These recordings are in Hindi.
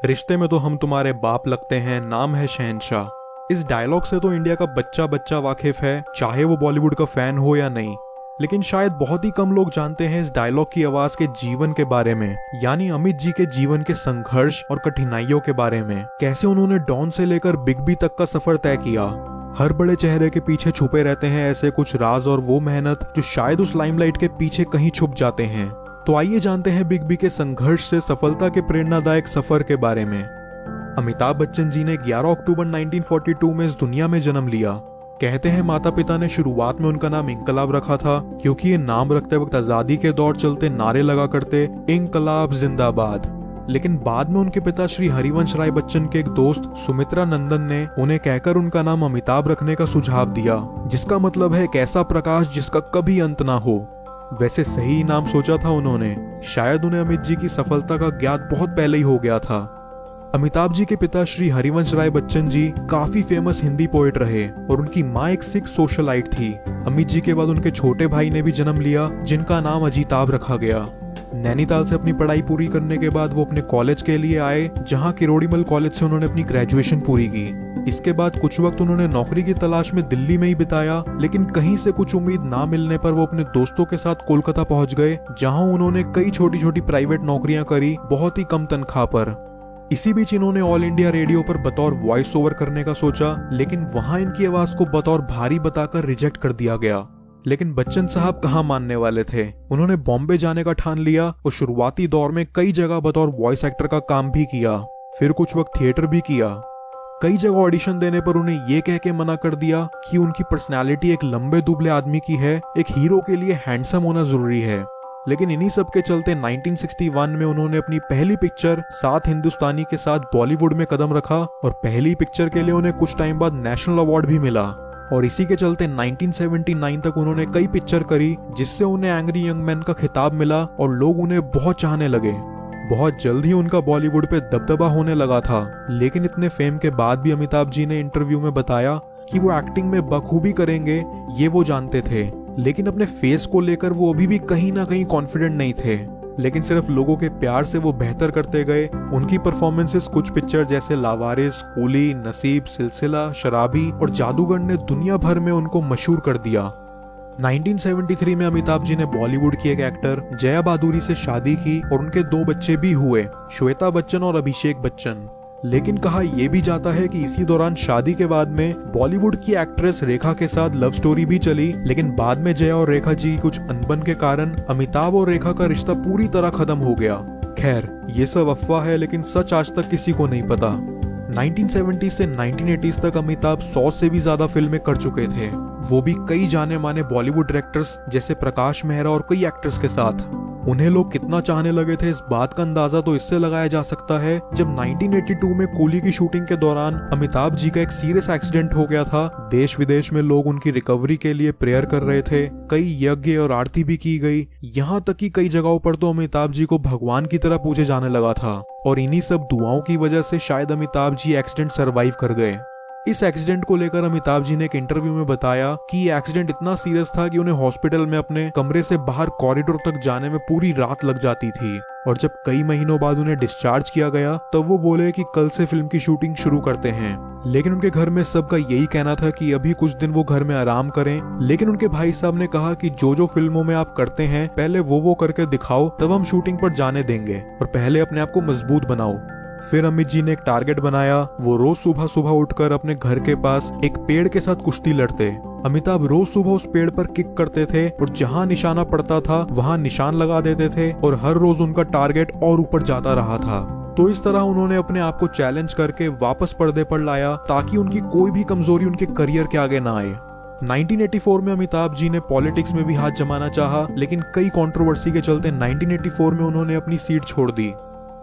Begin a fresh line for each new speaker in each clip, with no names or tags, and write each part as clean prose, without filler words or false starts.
रिश्ते में तो हम तुम्हारे बाप लगते हैं, नाम है शहंशाह। इस डायलॉग से तो इंडिया का बच्चा बच्चा वाकिफ है, चाहे वो बॉलीवुड का फैन हो या नहीं। लेकिन शायद बहुत ही कम लोग जानते हैं इस डायलॉग की आवाज के जीवन के बारे में, यानी अमित जी के जीवन के संघर्ष और कठिनाइयों के बारे में। कैसे उन्होंने डॉन से लेकर बिग बी तक का सफर तय किया। हर बड़े चेहरे के पीछे छुपे रहते हैं ऐसे कुछ राज और वो मेहनत जो शायद उस लाइमलाइट के पीछे कहीं छुप जाते हैं। तो आइए जानते हैं बिग बी के संघर्ष से सफलता के प्रेरणादायक सफर के बारे में। अमिताभ बच्चन जी ने 11 अक्टूबर 1942 में इस दुनिया में जन्म लिया। कहते हैं माता पिता ने शुरुआत में उनका नाम इंकलाब रखा था, क्योंकि ये नाम रखते वक्त आजादी के दौर चलते नारे लगा करते, इंकलाब जिंदाबाद। लेकिन बाद में उनके पिता श्री हरिवंश राय बच्चन के एक दोस्त सुमित्रा नंदन ने उन्हें कहकर उनका नाम अमिताभ रखने का सुझाव दिया, जिसका मतलब है एक ऐसा प्रकाश जिसका कभी अंत ना हो। वैसे सही नाम सोचा था उन्होंने, शायद उन्हें अमित जी की सफलता का ज्ञात बहुत पहले ही हो गया था। अमिताभ जी के पिता श्री हरिवंश राय बच्चन जी काफी फेमस हिंदी पोएट रहे और उनकी माँ एक सिख सोशलाइट थी। अमित जी के बाद उनके छोटे भाई ने भी जन्म लिया, जिनका नाम अजिताभ रखा गया। नैनीताल से अपनी पढ़ाई पूरी करने के बाद वो अपने कॉलेज के लिए आए, जहाँ किरोड़ीमल कॉलेज से उन्होंने अपनी ग्रेजुएशन पूरी की। इसके बाद कुछ वक्त उन्होंने नौकरी की तलाश में दिल्ली में ही बिताया, लेकिन कहीं से कुछ उम्मीद ना मिलने पर वो अपने दोस्तों के साथ कोलकाता पहुंच गए, जहां उन्होंने कई छोटी छोटी प्राइवेट नौकरियां करी, बहुत ही कम तनख्वाह पर। इसी बीच इन्होंने ऑल इंडिया रेडियो पर बतौर वॉइस ओवर करने का सोचा, लेकिन वहां इनकी आवाज को बतौर भारी बताकर रिजेक्ट कर दिया गया। लेकिन बच्चन साहब कहाँ मानने वाले थे। उन्होंने बॉम्बे जाने का ठान लिया और शुरुआती दौर में कई जगह बतौर वॉइस एक्टर का काम भी किया, फिर कुछ वक्त थिएटर भी किया। कई जगह ऑडिशन देने पर उन्हें ये कह के मना कर दिया कि उनकी पर्सनैलिटी एक लंबे दुबले आदमी की है, एक हीरो के लिए हैंडसम होना जरूरी है। लेकिन इन्हीं सब के चलते 1961 में उन्होंने अपनी पहली पिक्चर सात हिंदुस्तानी के साथ बॉलीवुड में कदम रखा और पहली पिक्चर के लिए उन्हें कुछ टाइम बाद नेशनल अवार्ड भी मिला। और इसी के चलते 1979 तक उन्होंने कई पिक्चर करी, जिससे उन्हें एंग्री यंग मैन का खिताब मिला और लोग उन्हें बहुत चाहने लगे। बहुत जल्द ही उनका बॉलीवुड पे दबदबा होने लगा था। लेकिन इतने फेम के बाद भी अमिताभ जी ने इंटरव्यू में बताया कि वो एक्टिंग में बखूबी करेंगे, ये वो जानते थे। लेकिन अपने फेस को लेकर वो अभी भी कहीं ना कहीं कॉन्फिडेंट नहीं थे। लेकिन सिर्फ लोगों के प्यार से वो बेहतर करते गए। उनकी परफॉर्मेंसेस कुछ पिक्चर जैसे लावारिस, कूली, नसीब, सिलसिला, शराबी और जादूगर ने दुनिया भर में उनको मशहूर कर दिया। 1973 में अमिताभ जी ने बॉलीवुड की एक एक्टर जया बहादुरी से शादी की और उनके दो बच्चे भी हुए, श्वेता बच्चन और अभिषेक बच्चन। लेकिन कहा यह भी जाता है कि इसी दौरान शादी के बाद में बॉलीवुड की एक्ट्रेस रेखा के साथ लव स्टोरी भी चली, लेकिन बाद में जया और रेखा जी कुछ अनबन के कारण अमिताभ और रेखा का रिश्ता पूरी तरह खत्म हो गया। खैर, ये सब अफवाह है, लेकिन सच आज तक किसी को नहीं पता। 1970 से 1980 तक अमिताभ 100 से भी ज्यादा फिल्में कर चुके थे, वो भी कई जाने माने बॉलीवुड डायरेक्टर्स जैसे प्रकाश मेहरा और कई एक्टर्स के साथ। उन्हें लोग कितना चाहने लगे थे, इस बात का अंदाजा तो इससे लगाया जा सकता है जब 1982 में कूली की शूटिंग के दौरान अमिताभ जी का एक सीरियस एक्सीडेंट हो गया था। देश विदेश में लोग उनकी रिकवरी के लिए प्रेयर कर रहे थे, कई यज्ञ और आरती भी की गई। यहाँ तक कि कई जगहों पर तो अमिताभ जी को भगवान की तरह पूजे जाने लगा था। और इन्हीं सब दुआओं की वजह से शायद अमिताभ जी एक्सीडेंट सर्वाइव कर गए। इस एक्सीडेंट को लेकर अमिताभ जी ने एक इंटरव्यू में बताया कि ये एक्सीडेंट इतना सीरियस था कि उन्हें हॉस्पिटल में अपने कमरे से बाहर कॉरिडोर तक जाने में पूरी रात लग जाती थी। और जब कई महीनों बाद उन्हें डिस्चार्ज किया गया, तब वो बोले कि कल से फिल्म की शूटिंग शुरू करते हैं। लेकिन उनके घर में सबका यही कहना था कि अभी कुछ दिन वो घर में आराम करें। लेकिन उनके भाई साहब ने कहा कि जो जो फिल्मों में आप करते हैं पहले वो करके दिखाओ, तब हम शूटिंग पर जाने देंगे, और पहले अपने आप को मजबूत बनाओ। फिर अमित जी ने एक टारगेट बनाया। वो रोज सुबह सुबह उठकर अपने घर के पास एक पेड़ के साथ कुश्ती लड़ते। अमिताभ रोज सुबह उस पेड़ पर किक करते थे और जहां निशाना पड़ता था वहां निशान लगा देते थे, और हर रोज उनका टारगेट और ऊपर जाता रहा था। तो इस तरह उन्होंने अपने आप को चैलेंज करके वापस पर्दे पर लाया, ताकि उनकी कोई भी कमजोरी उनके करियर के आगे ना आए। 1984 में अमिताभ जी ने पॉलिटिक्स में भी हाथ जमाना चाहा, लेकिन कई कंट्रोवर्सी के चलते 1984 में उन्होंने अपनी सीट छोड़ दी।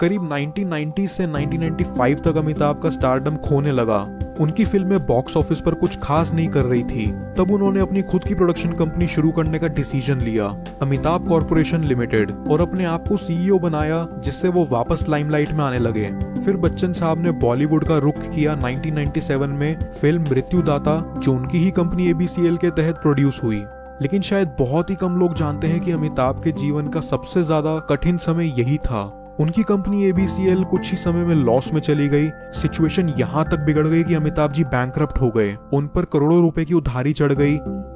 करीब 1990 से 1995 तक अमिताभ का स्टारडम खोने लगा। उनकी फिल्में बॉक्स ऑफिस पर कुछ खास नहीं कर रही थी। तब उन्होंने अपनी खुद की प्रोडक्शन कंपनी शुरू करने का डिसीजन लिया, अमिताभ कॉर्पोरेशन लिमिटेड, और अपने आप को सीईओ बनाया, जिससे वो वापस लाइमलाइट में आने लगे। फिर बच्चन साहब ने बॉलीवुड का रुख किया 1997 में फिल्म मृत्युदाता, जो उनकी ही कंपनी ABCL के तहत प्रोड्यूस हुई। लेकिन शायद बहुत ही कम लोग जानते हैं कि अमिताभ के जीवन का सबसे ज्यादा कठिन समय यही था। उनकी कंपनी ABCL कुछ ही समय में लॉस में चली गई। सिचुएशन यहाँ तक बिगड़ गई कि अमिताभ जी बैंकरप्ट हो गए। उन पर करोड़ों रुपए की उधारी चढ़ गई।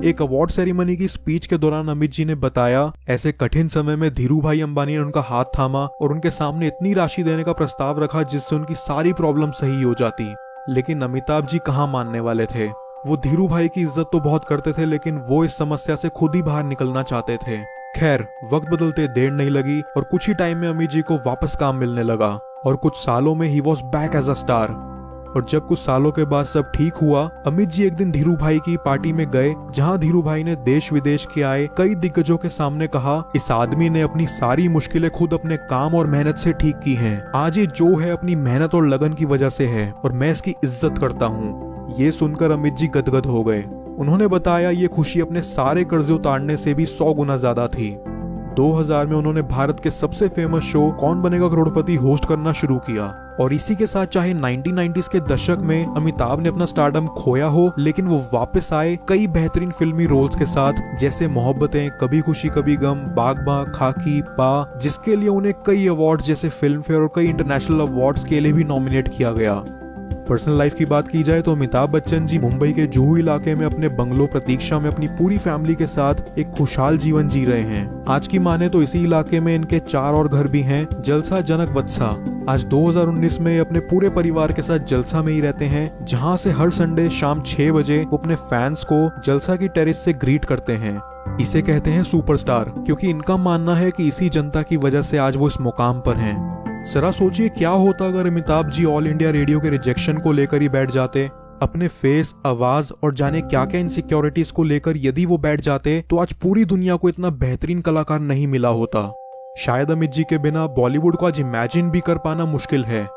एक अवार्ड सेरेमनी की स्पीच के दौरान अमित जी ने बताया, ऐसे कठिन समय में धीरू भाई अंबानी ने उनका हाथ थामा और उनके सामने इतनी राशि देने का प्रस्ताव रखा जिससे उनकी सारी प्रॉब्लम सही हो जाती। लेकिन अमिताभ जी कहाँ मानने वाले थे। वो धीरू भाई की इज्जत तो बहुत करते थे, लेकिन वो इस समस्या से खुद ही बाहर निकलना चाहते थे। खैर, वक्त बदलते देर नहीं लगी और कुछ ही टाइम में अमित जी को वापस काम मिलने लगा और कुछ सालों में he was back as a star. और जब कुछ सालों के बाद सब ठीक हुआ, अमित जी एक दिन धीरू भाई की पार्टी में गए, जहां धीरू भाई ने देश विदेश के आए कई दिग्गजों के सामने कहा, इस आदमी ने अपनी सारी मुश्किलें खुद अपने काम और मेहनत से ठीक की हैं। आज ये जो है अपनी मेहनत और लगन की वजह से है और मैं इसकी इज्जत करता हूँ। ये सुनकर अमित जी गदगद हो गए। उन्होंने बताया ये खुशी अपने सारे कर्जे उतारने से भी 100 गुना ज्यादा थी। 2000 में उन्होंने भारत के सबसे फेमस शो कौन बनेगा करोड़पति होस्ट करना शुरू किया और इसी के साथ चाहे 1990s के दशक में अमिताभ ने अपना स्टारडम खोया हो, लेकिन वो वापस आए कई बेहतरीन फिल्मी रोल्स के साथ, जैसे मोहब्बतें, कभी खुशी कभी गम, बागबां, खाकी, पा, जिसके लिए उन्हें कई अवार्ड्स जैसे फिल्म फेयर और कई इंटरनेशनल अवार्ड्स के लिए भी नॉमिनेट किया गया। पर्सनल लाइफ की बात की जाए तो अमिताभ बच्चन जी मुंबई के जुहू इलाके में अपने बंगलो प्रतीक्षा में अपनी पूरी फैमिली के साथ एक खुशहाल जीवन जी रहे हैं। आज की माने तो इसी इलाके में इनके 4 और घर भी हैं। जलसा जनक वत्सा। आज 2019 में अपने पूरे परिवार के साथ जलसा में ही रहते हैं, जहां से हर संडे शाम 6 बजे वो अपने फैंस को जलसा की टेरेस से ग्रीट करते हैं। इसे कहते हैं सुपरस्टार, क्योंकि इनका मानना है कि इसी जनता की वजह से आज वो इस मुकाम पर हैं। जरा सोचिए क्या होता अगर Amitabh ji all India radio के रिजेक्शन को लेकर ही बैठ जाते। अपने फेस, आवाज और जाने क्या क्या इनसिक्योरिटीज को लेकर यदि वो बैठ जाते तो आज पूरी दुनिया को इतना बेहतरीन कलाकार नहीं मिला होता। शायद अमित जी के बिना बॉलीवुड को आज इमेजिन भी कर पाना मुश्किल है।